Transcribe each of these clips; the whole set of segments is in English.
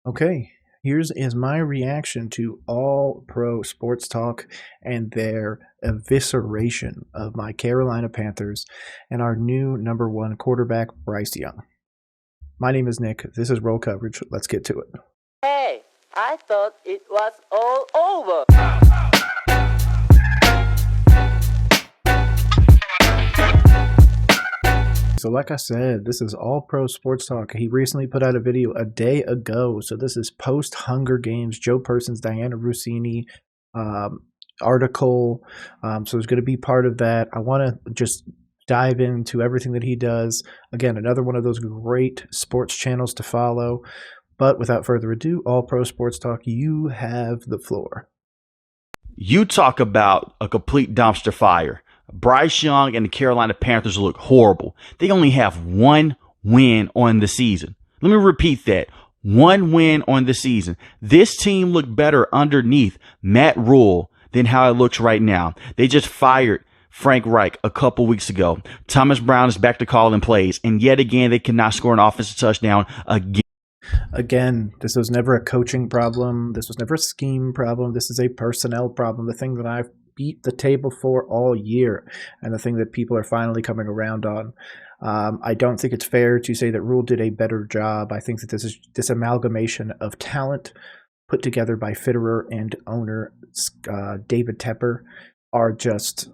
Okay, here's is my reaction to all pro sports talk and their evisceration of my Carolina Panthers and our new number one quarterback, Bryce Young. My name is Nick. This is Roll Coverage. Let's get to it. Hey, I thought it was all over. So like I said, this is all pro sports talk. He recently put out a video a day ago. So this is post Hunger Games, Joe Person's Diana Rossini article. So it's going to be part of that. I want to just dive into everything that he does. Again, another one of those great sports channels to follow. But without further ado, all pro sports talk, you have the floor. You talk about a complete dumpster fire. Bryce Young and the Carolina Panthers look horrible. They only have one win on the season. Let me repeat that. One win on the season. This team looked better underneath Matt Rule than how it looks right now. They just fired Frank Reich a couple weeks ago. Thomas Brown is back to calling plays, and yet again, they cannot score an offensive touchdown again. Again, this was never a coaching problem. This was never a scheme problem. This is a personnel problem. The thing that I've beat the table for all year, and the thing that people are finally coming around on. I don't think it's fair to say that Rule did a better job. I think that this amalgamation of talent put together by Fitterer and owner David Tepper are just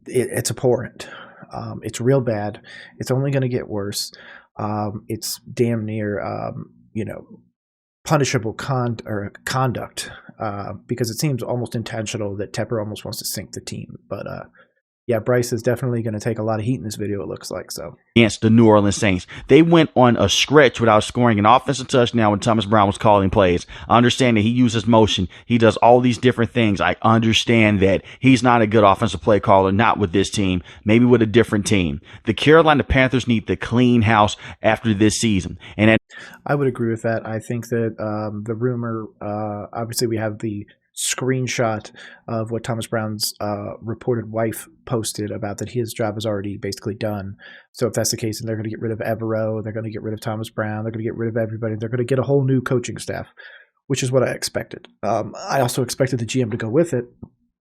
it's abhorrent. It's real bad. It's only going to get worse. It's damn near punishable conduct because it seems almost intentional that Tepper almost wants to sink the team. But yeah, Bryce is definitely going to take a lot of heat in this video, it looks like. So against the New Orleans Saints, they went on a stretch without scoring an offensive touchdown when Thomas Brown was calling plays. I understand that he uses motion. He does all these different things. I understand that he's not a good offensive play caller, not with this team, maybe with a different team. The Carolina Panthers need to clean house after this season. And I would agree with that. I think that the rumor, obviously we have the screenshot of what Thomas Brown's reported wife posted about that his job is already basically done. So if that's the case, then they're going to get rid of Evero, they're going to get rid of Thomas Brown, they're going to get rid of everybody, they're going to get a whole new coaching staff, which is what I expected. I also expected the GM to go with it.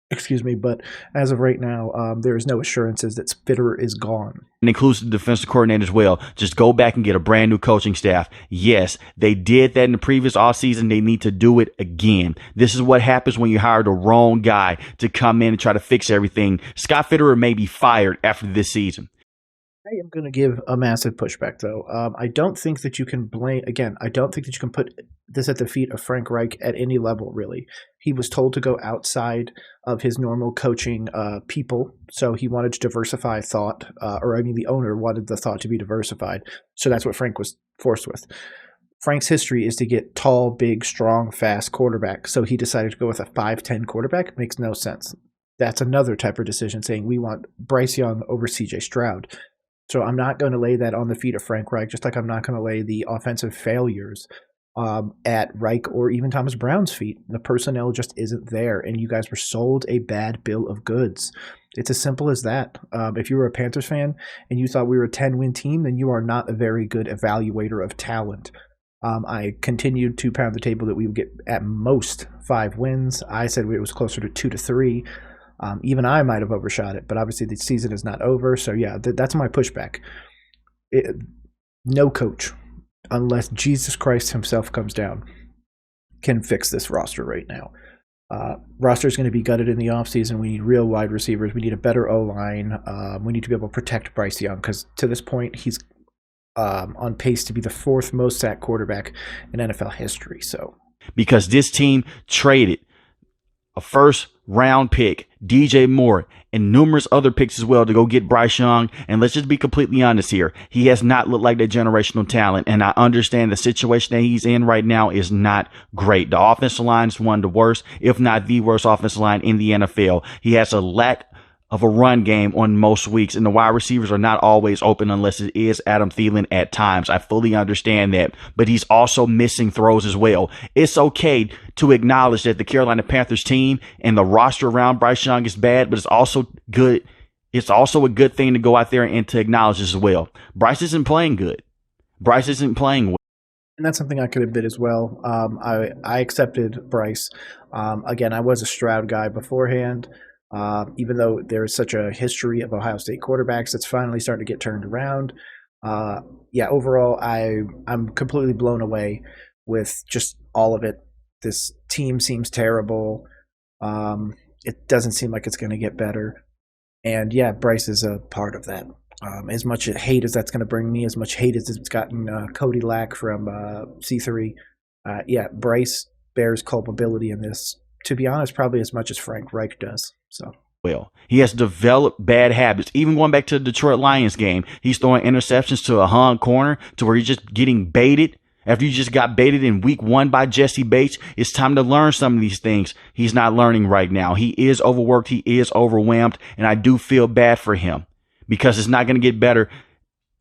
Excuse me, but as of right now, there is no assurances that Fitterer is gone. And includes the defensive coordinator as well. Just go back and get a brand new coaching staff. Yes, they did that in the previous offseason. They need to do it again. This is what happens when you hire the wrong guy to come in and try to fix everything. Scott Fitterer may be fired after this season. I am going to give a massive pushback, though. I don't think that you can blame, again, I don't think that you can put this at the feet of Frank Reich at any level, really. He was told to go outside of his normal coaching people, so he wanted to diversify thought, the owner wanted the thought to be diversified, so that's what Frank was forced with. Frank's history is to get tall, big, strong, fast quarterback, so he decided to go with a 5'10 quarterback. It makes no sense. That's another type of decision, saying we want Bryce Young over CJ Stroud. So I'm not going to lay that on the feet of Frank Reich, just like I'm not going to lay the offensive failures at Reich or even Thomas Brown's feet. The personnel just isn't there, and you guys were sold a bad bill of goods. It's as simple as that. If you were a Panthers fan and you thought we were a 10-win team, then you are not a very good evaluator of talent. I continued to pound the table that we would get at most 5 wins. I said it was closer to 2 to 3. Even I might have overshot it, but obviously the season is not over. So yeah, that's my pushback. No coach, unless Jesus Christ himself comes down, can fix this roster right now. Roster is going to be gutted in the offseason. We need real wide receivers. We need a better O-line. We need to be able to protect Bryce Young because to this point he's on pace to be the 4th most sacked quarterback in NFL history. So because this team traded a first-round pick, DJ Moore, and numerous other picks as well to go get Bryce Young. And let's just be completely honest here. He has not looked like that generational talent. And I understand the situation that he's in right now is not great. The offensive line is one of the worst, if not the worst offensive line in the NFL. He has a lack of a run game on most weeks, and the wide receivers are not always open unless it is Adam Thielen at times. I fully understand that, but he's also missing throws as well. It's okay to acknowledge that the Carolina Panthers team and the roster around Bryce Young is bad, but it's also good. It's also a good thing to go out there and to acknowledge as well. Bryce isn't playing good. Bryce isn't playing well. And that's something I could admit as well. I accepted Bryce. Again, I was a Stroud guy beforehand. Even though there is such a history of Ohio State quarterbacks that's finally starting to get turned around. Uh, yeah, overall, I'm completely blown away with just all of it. This team seems terrible. It doesn't seem like it's going to get better. And yeah, Bryce is a part of that. As much hate as that's going to bring me, as much hate as it's gotten Cody Lack from C3, yeah, Bryce bears culpability in this. To be honest, probably as much as Frank Reich does. So. Well, he has developed bad habits. Even going back to the Detroit Lions game, he's throwing interceptions to a hung corner to where he's just getting baited. After you just got baited in week 1 by Jesse Bates, it's time to learn some of these things. He's not learning right now. He is overworked. He is overwhelmed. And I do feel bad for him because it's not going to get better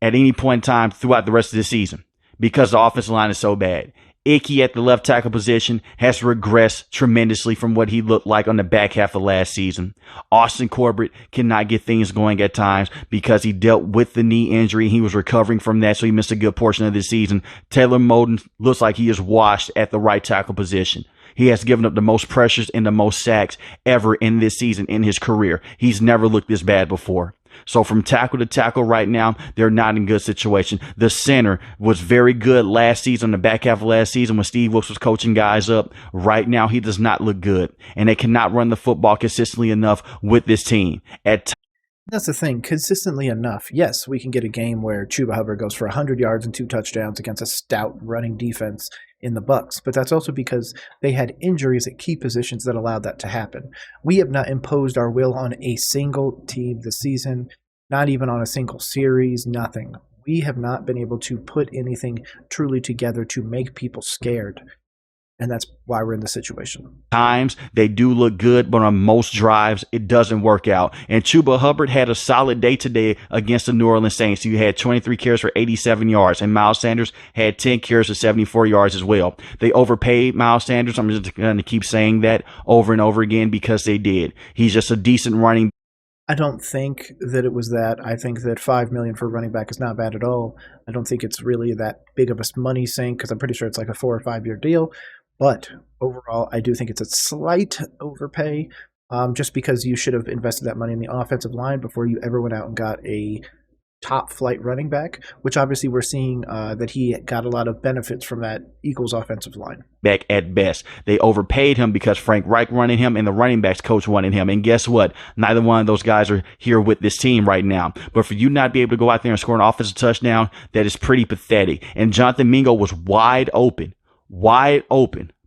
at any point in time throughout the rest of the season because the offensive line is so bad. Icky at the left tackle position has regressed tremendously from what he looked like on the back half of last season. Austin Corbett cannot get things going at times because he dealt with the knee injury. He was recovering from that, so he missed a good portion of the season. Taylor Moton looks like he is washed at the right tackle position. He has given up the most pressures and the most sacks ever in this season in his career. He's never looked this bad before. So from tackle to tackle right now, they're not in good situation. The center was very good last season, the back half of last season when Steve Wilkes was coaching guys up. Right now, he does not look good. And they cannot run the football consistently enough with this team. That's the thing. Consistently enough, yes, we can get a game where Chuba Hubbard goes for 100 yards and 2 touchdowns against a stout running defense in the Bucs, but that's also because they had injuries at key positions that allowed that to happen. We have not imposed our will on a single team this season, not even on a single series, nothing. We have not been able to put anything truly together to make people scared. And that's why we're in this situation. Times they do look good, but on most drives, it doesn't work out. And Chuba Hubbard had a solid day today against the New Orleans Saints. He had 23 carries for 87 yards, and Miles Sanders had 10 carries for 74 yards as well. They overpaid Miles Sanders. I'm just going to keep saying that over and over again because they did. He's just a decent running. I don't think that it was that. I think that $5 million for a running back is not bad at all. I don't think it's really that big of a money sink because I'm pretty sure it's like a 4 or 5 year deal. But overall, I do think it's a slight overpay just because you should have invested that money in the offensive line before you ever went out and got a top flight running back, which obviously we're seeing that he got a lot of benefits from that Eagles offensive line. Back at best. They overpaid him because Frank Reich wanted him and the running backs coach wanted him. And guess what? Neither one of those guys are here with this team right now. But for you not to be able to go out there and score an offensive touchdown, that is pretty pathetic. And Jonathan Mingo was wide open,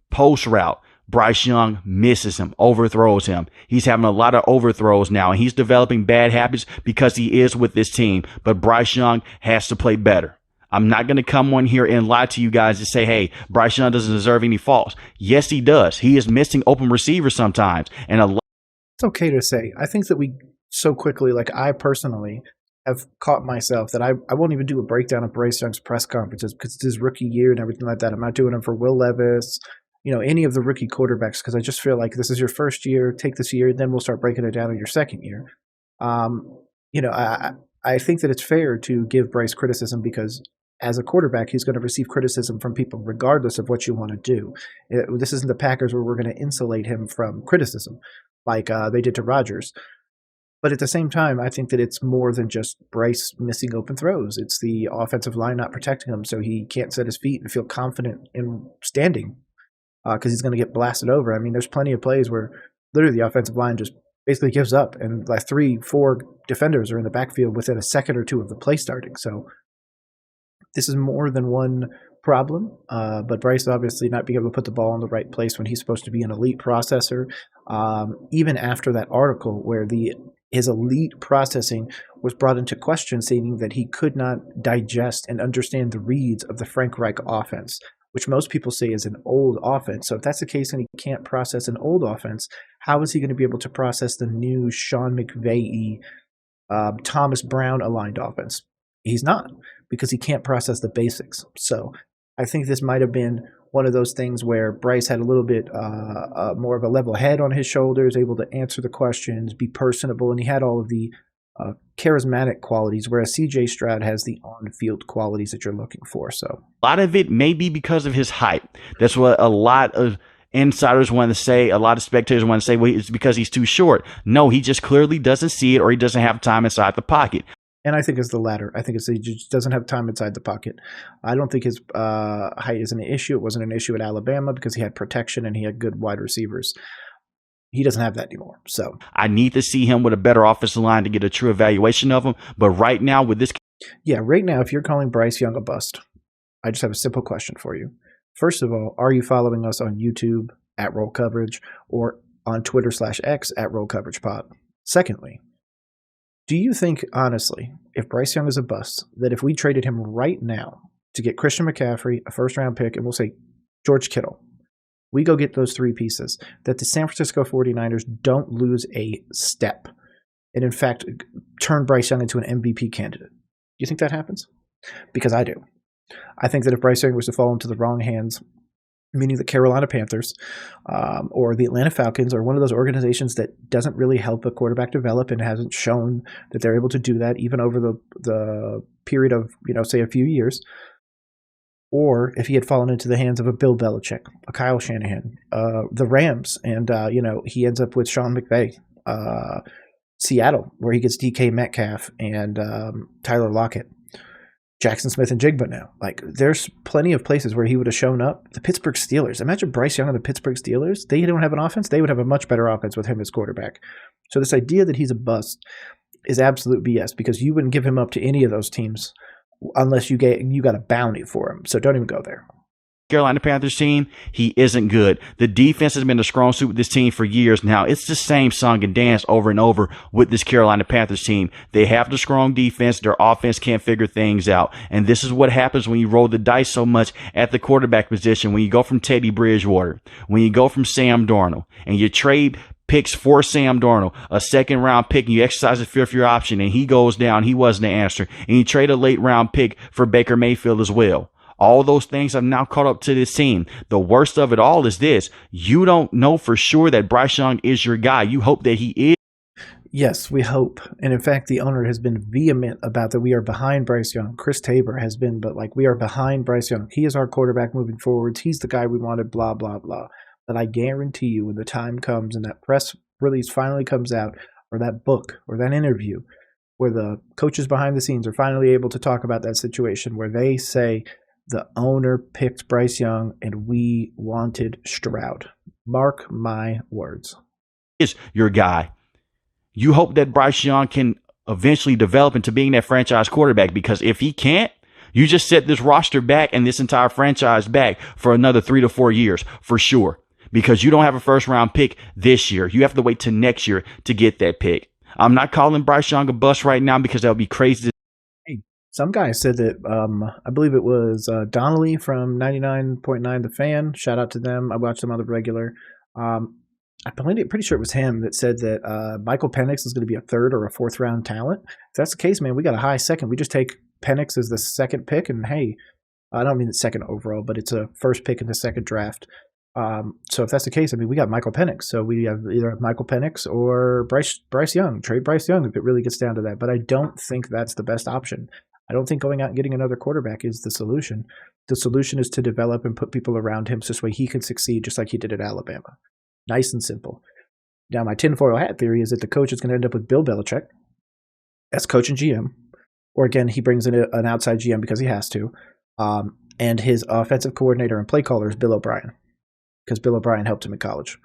post route. Bryce Young misses him, overthrows him. He's having a lot of overthrows now, and he's developing bad habits because he is with this team. But Bryce Young has to play better. I'm not going to come on here and lie to you guys and say, hey, Bryce Young doesn't deserve any faults. Yes, he does. He is missing open receivers sometimes. And it's okay to say. I think that we so quickly, like I personally have caught myself that I won't even do a breakdown of Bryce Young's press conferences because it's his rookie year and everything like that. I'm not doing them for Will Levis, any of the rookie quarterbacks, because I just feel like this is your first year, take this year, then we'll start breaking it down in your second year. I think that it's fair to give Bryce criticism because as a quarterback, he's going to receive criticism from people regardless of what you want to do. This isn't the Packers where we're going to insulate him from criticism like they did to Rodgers. But at the same time, I think that it's more than just Bryce missing open throws. It's the offensive line not protecting him so he can't set his feet and feel confident in standing. Because he's going to get blasted over. I mean, there's plenty of plays where literally the offensive line just basically gives up, and like 3-4 defenders are in the backfield within a second or two of the play starting. So this is more than one problem, but Bryce obviously not being able to put the ball in the right place when he's supposed to be an elite processor. Even after that article where his elite processing was brought into question, saying that he could not digest and understand the reads of the Frank Reich offense, which most people say is an old offense. So if that's the case and he can't process an old offense, how is he going to be able to process the new Sean McVay, Thomas Brown aligned offense? He's not, because he can't process the basics. So I think this might have been one of those things where Bryce had a little bit more of a level head on his shoulders, able to answer the questions, be personable, and he had all of the charismatic qualities, whereas CJ Stroud has the on-field qualities that you're looking for. So a lot of it may be because of his height. That's what a lot of insiders want to say. A lot of spectators want to say, well, it's because he's too short. No, he just clearly doesn't see it, or he doesn't have time inside the pocket. And I think it's the latter. I think he just doesn't have time inside the pocket. I don't think his height is an issue. It wasn't an issue at Alabama because he had protection and he had good wide receivers. He doesn't have that anymore. So I need to see him with a better offensive line to get a true evaluation of him. But right now with this, right now, if you're calling Bryce Young a bust, I just have a simple question for you. First of all, are you following us on YouTube at Roll Coverage or on Twitter/X at Roll Coverage Pod? Secondly, do you think, honestly, if Bryce Young is a bust, that if we traded him right now to get Christian McCaffrey, a first-round pick, and we'll say George Kittle, we go get those three pieces, that the San Francisco 49ers don't lose a step and, in fact, turn Bryce Young into an MVP candidate? Do you think that happens? Because I do. I think that if Bryce Young was to fall into the wrong hands, meaning the Carolina Panthers or the Atlanta Falcons or one of those organizations that doesn't really help a quarterback develop and hasn't shown that they're able to do that even over the period of, say a few years, or if he had fallen into the hands of a Bill Belichick, a Kyle Shanahan, the Rams, and, he ends up with Sean McVay, Seattle, where he gets DK Metcalf and Tyler Lockett, Jackson Smith and Jigba now. Like, there's plenty of places where he would have shown up. The Pittsburgh Steelers. Imagine Bryce Young and the Pittsburgh Steelers. They don't have an offense. They would have a much better offense with him as quarterback. So this idea that he's a bust is absolute BS because you wouldn't give him up to any of those teams unless you got a bounty for him. So don't even go there. Carolina Panthers team, he isn't good. The defense has been the strong suit with this team for years now. It's the same song and dance over and over with this Carolina Panthers team. They have the strong defense. Their offense can't figure things out. And this is what happens when you roll the dice so much at the quarterback position, when you go from Teddy Bridgewater, when you go from Sam Darnold, and you trade picks for Sam Darnold, a second round pick, and you exercise the fifth year option, and he goes down. He wasn't the answer. And you trade a late round pick for Baker Mayfield as well. All those things have now caught up to this team. The worst of it all is this. You don't know for sure that Bryce Young is your guy. You hope that he is. Yes, we hope. And in fact, the owner has been vehement about that we are behind Bryce Young. Chris Tabor has been, but we are behind Bryce Young. He is our quarterback moving forwards. He's the guy we wanted, blah, blah, blah. But I guarantee you when the time comes and that press release finally comes out, or that book or that interview where the coaches behind the scenes are finally able to talk about that situation where they say, the owner picked Bryce Young, and we wanted Stroud. Mark my words. Is your guy. You hope that Bryce Young can eventually develop into being that franchise quarterback, because if he can't, you just set this roster back and this entire franchise back for another 3 to 4 years for sure, because you don't have a first round pick this year. You have to wait till next year to get that pick. I'm not calling Bryce Young a bust right now because that would be crazy. Some guy said that, I believe it was Donnelly from 99.9 The Fan. Shout out to them. I watched them on the regular. I'm pretty sure it was him that said that Michael Penix is going to be a third or a fourth round talent. If that's the case, man, we got a high second. We just take Penix as the second pick, and hey, I don't mean the second overall, but it's a first pick in the second draft. So if that's the case, I mean, we got Michael Penix. So we have either Michael Penix or Bryce Young. Trade Bryce Young if it really gets down to that. But I don't think that's the best option. I don't think going out and getting another quarterback is the solution. The solution is to develop and put people around him so this way he can succeed just like he did at Alabama. Nice and simple. Now, my tinfoil hat theory is that the coach is going to end up with Bill Belichick as coach and GM. Or again, he brings in an outside GM because he has to. And his offensive coordinator and play caller is Bill O'Brien, because Bill O'Brien helped him in college.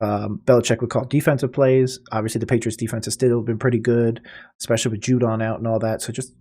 Belichick would call defensive plays. Obviously, the Patriots' defense has still been pretty good, especially with Judon out and all that. So just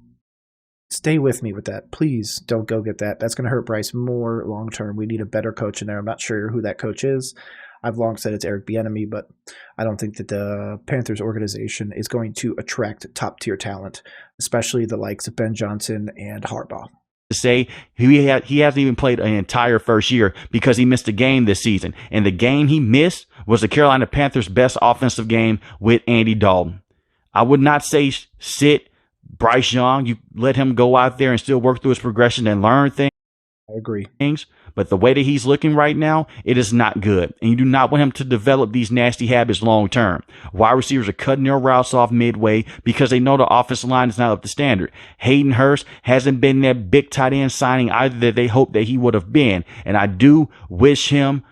stay with me with that. Please don't go get that. That's going to hurt Bryce more long term. We need a better coach in there. I'm not sure who that coach is. I've long said it's Eric Bieniemy, but I don't think that the Panthers organization is going to attract top-tier talent, especially the likes of Ben Johnson and Harbaugh. To say he hasn't even played an entire first year because he missed a game this season. And the game he missed was the Carolina Panthers' best offensive game with Andy Dalton. I would not say sit Bryce Young. You let him go out there and still work through his progression and learn things. I agree. things, but the way that he's looking right now, it is not good. And you do not want him to develop these nasty habits long term. Wide receivers are cutting their routes off midway because they know the offensive line is not up to standard. Hayden Hurst hasn't been that big tight end signing either that they hoped that he would have been. And I do wish him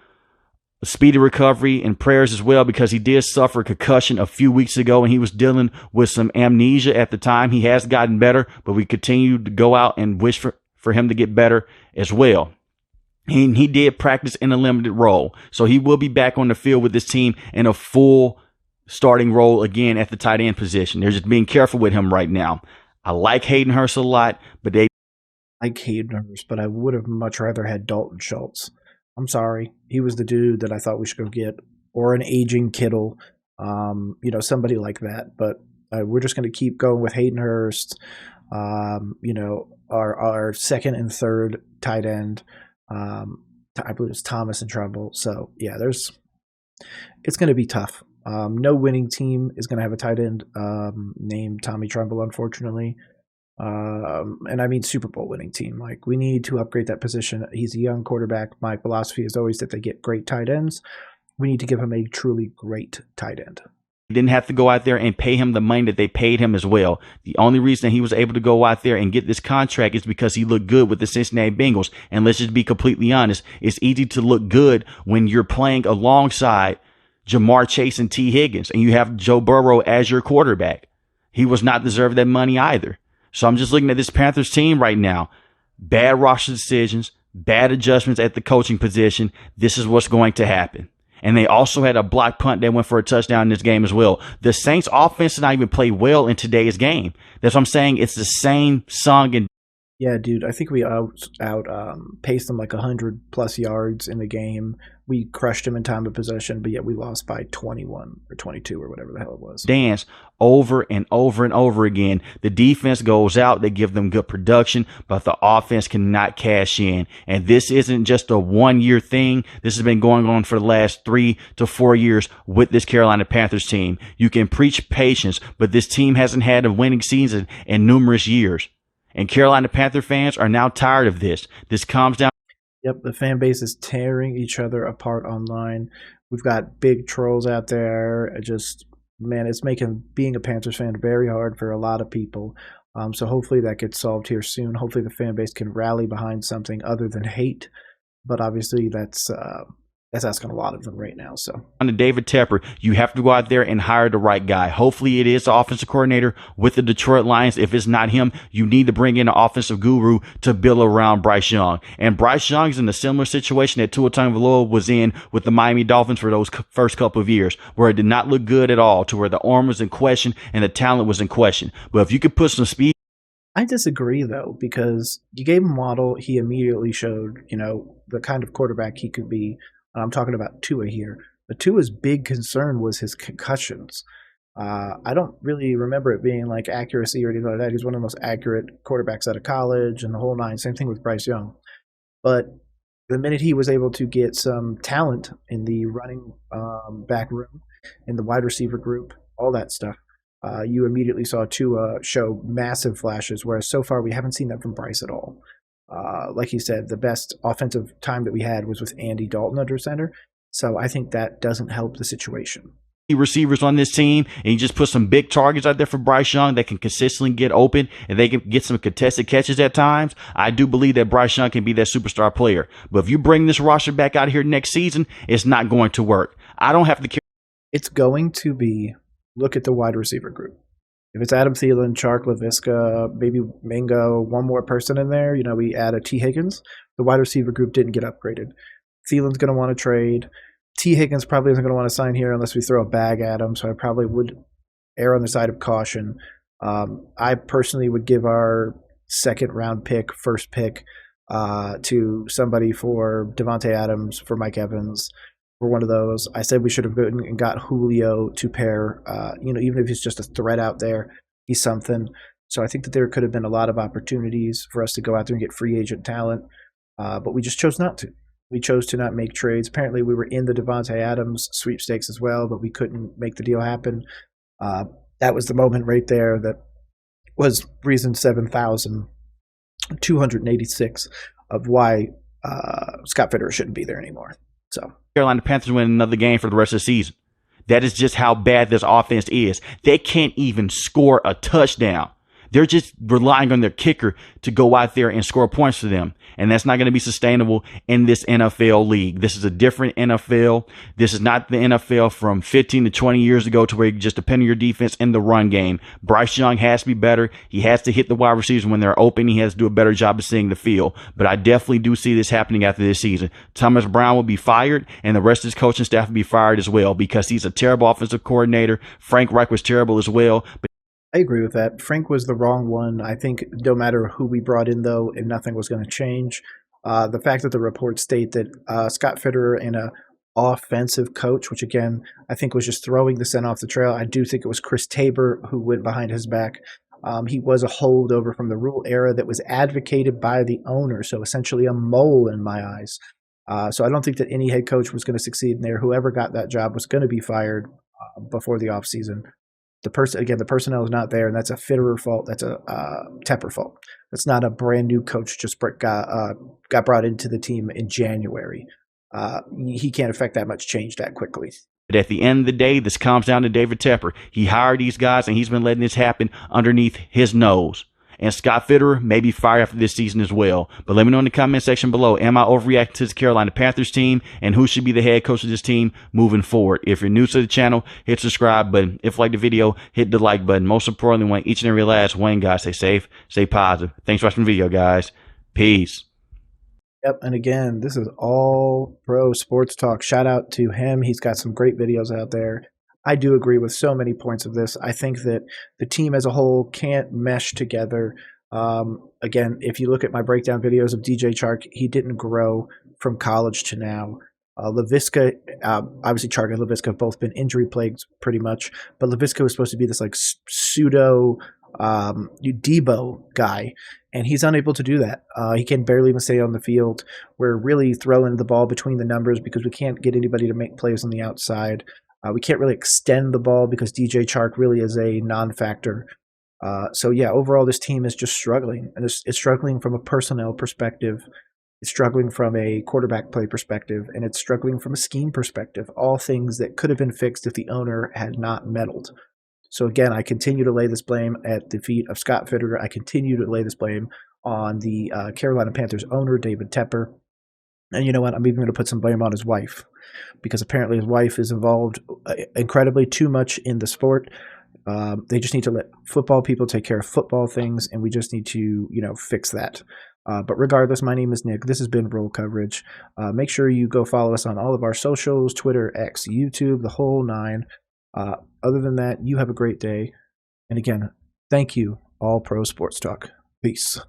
a speedy recovery and prayers as well, because he did suffer a concussion a few weeks ago and he was dealing with some amnesia at the time. He has gotten better, but we continue to go out and wish for him to get better as well. And he did practice in a limited role. So he will be back on the field with this team in a full starting role again at the tight end position. They're just being careful with him right now. I like Hayden Hurst a lot, but they like Hayden Hurst, but I would have much rather had Dalton Schultz. I'm sorry. He was the dude that I thought we should go get, or an aging Kittle, somebody like that. But we're just going to keep going with Hayden Hurst, our second and third tight end. I believe it's Thomas in trouble. So yeah, it's going to be tough. No winning team is going to have a tight end named Tommy Trumbull, unfortunately. And I mean Super Bowl winning team. Like, we need to upgrade that position. He's a young quarterback. My philosophy is always that they get great tight ends. We need to give him a truly great tight end. didn't have to go out there and pay him the money that they paid him as well. The only reason he was able to go out there and get this contract is because he looked good with the Cincinnati Bengals. And let's just be completely honest, it's easy to look good when you're playing alongside Jamar Chase and T. Higgins and you have Joe Burrow as your quarterback. He was not deserved that money either. So I'm just looking at this Panthers team right now. Bad roster decisions, bad adjustments at the coaching position. This is what's going to happen. And they also had a blocked punt that went for a touchdown in this game as well. The Saints offense did not even play well in today's game. That's what I'm saying. It's the same song and yeah, dude, I think we paced them like 100+ yards in the game. We crushed them in time of possession, but yet we lost by 21 or 22 or whatever the hell it was. Dance over and over and over again. The defense goes out. They give them good production, but the offense cannot cash in. And this isn't just a 1-year thing. This has been going on for the last 3 to 4 years with this Carolina Panthers team. You can preach patience, but this team hasn't had a winning season in numerous years. And Carolina Panther fans are now tired of this. This calms down. Yep, the fan base is tearing each other apart online. We've got big trolls out there. It's making being a Panthers fan very hard for a lot of people. So hopefully that gets solved here soon. Hopefully the fan base can rally behind something other than hate. But obviously that's asking a lot of them right now. So on to David Tepper, you have to go out there and hire the right guy. Hopefully it is the offensive coordinator with the Detroit Lions. If it's not him, you need to bring in an offensive guru to build around Bryce Young. And Bryce Young is in a similar situation that Tua Tagovailoa was in with the Miami Dolphins for those first couple of years, where it did not look good at all, to where the arm was in question and the talent was in question. But if you could put some speed. I disagree, though, because you gave him Waddle. He immediately showed, the kind of quarterback he could be. I'm talking about Tua here. But Tua's big concern was his concussions. I don't really remember it being like accuracy or anything like that. He's one of the most accurate quarterbacks out of college and the whole nine. Same thing with Bryce Young. But the minute he was able to get some talent in the running back room, in the wide receiver group, all that stuff, you immediately saw Tua show massive flashes, whereas so far we haven't seen that from Bryce at all. Like he said, the best offensive time that we had was with Andy Dalton under center. So I think that doesn't help the situation. Receivers on this team, and you just put some big targets out there for Bryce Young that can consistently get open and they can get some contested catches at times. I do believe that Bryce Young can be that superstar player. But if you bring this roster back out here next season, it's not going to work. I don't have to care. It's going to be, look at the wide receiver group. If it's Adam Thielen, Chark, Laviska, maybe Mingo, one more person in there, we add a T. Higgins, the wide receiver group didn't get upgraded. Thielen's going to want to trade. T. Higgins probably isn't going to want to sign here unless we throw a bag at him, so I probably would err on the side of caution. I personally would give our second-round pick, first pick, to somebody for Devontae Adams, for Mike Evans, for one of those. I said we should have gone and got Julio to pair. Even if he's just a threat out there, he's something. So I think that there could have been a lot of opportunities for us to go out there and get free agent talent, but we just chose not to. We chose to not make trades. Apparently, we were in the Devontae Adams sweepstakes as well, but we couldn't make the deal happen. That was the moment right there that was reason 7,286. of why Scott Fitterer shouldn't be there anymore. So Carolina Panthers win another game for the rest of the season. That is just how bad this offense is. They can't even score a touchdown. They're just relying on their kicker to go out there and score points for them. And that's not going to be sustainable in this NFL league. This is a different NFL. This is not the NFL from 15 to 20 years ago to where you can just depend on your defense in the run game. Bryce Young has to be better. He has to hit the wide receivers when they're open. He has to do a better job of seeing the field. But I definitely do see this happening after this season. Thomas Brown will be fired, and the rest of his coaching staff will be fired as well because he's a terrible offensive coordinator. Frank Reich was terrible as well. But I agree with that. Frank was the wrong one. I think no matter who we brought in, though, and nothing was going to change. The fact that the reports state that Scott Fitterer and a offensive coach, which again I think was just throwing the scent off the trail. I do think it was Chris Tabor who went behind his back. He was a holdover from the rule era that was advocated by the owner, so essentially a mole in my eyes. So I don't think that any head coach was going to succeed in there. Whoever got that job was going to be fired before the offseason. The personnel is not there, and that's a Fitterer fault. That's a Tepper fault. That's not a brand new coach just got brought into the team in January. He can't affect that much change that quickly. But at the end of the day, this comes down to David Tepper. He hired these guys, and he's been letting this happen underneath his nose. And Scott Fitterer may be fired after this season as well. But let me know in the comment section below, am I overreacting to this Carolina Panthers team? And who should be the head coach of this team moving forward? If you're new to the channel, hit subscribe button. If you like the video, hit the like button. Most importantly, want each and every last one, guys, stay safe, stay positive. Thanks for watching the video, guys. Peace. Yep, and again, this is all pro sports talk. Shout out to him. He's got some great videos out there. I do agree with so many points of this. I think that the team as a whole can't mesh together. Again, if you look at my breakdown videos of DJ Chark, he didn't grow from college to now. Laviska, obviously Chark and Laviska have both been injury plagued pretty much, but Laviska was supposed to be this like pseudo Debo guy, and he's unable to do that. He can barely even stay on the field. We're really throwing the ball between the numbers because we can't get anybody to make plays on the outside. We can't really extend the ball because DJ Chark really is a non-factor. So yeah, overall this team is just struggling, and it's struggling from a personnel perspective. It's struggling from a quarterback play perspective, and it's struggling from a scheme perspective. All things that could have been fixed if the owner had not meddled. So again, I continue to lay this blame at the feet of Scott Fitterer. I continue to lay this blame on the Carolina Panthers owner, David Tepper. And you know what? I'm even going to put some blame on his wife, because apparently his wife is involved incredibly too much in the sport. They just need to let football people take care of football things, and we just need to, fix that. But regardless, my name is Nick. This has been Roll Coverage. Make sure you go follow us on all of our socials, Twitter, X, YouTube, the whole nine. Other than that, you have a great day. And again, thank you, All Pro Sports Talk. Peace.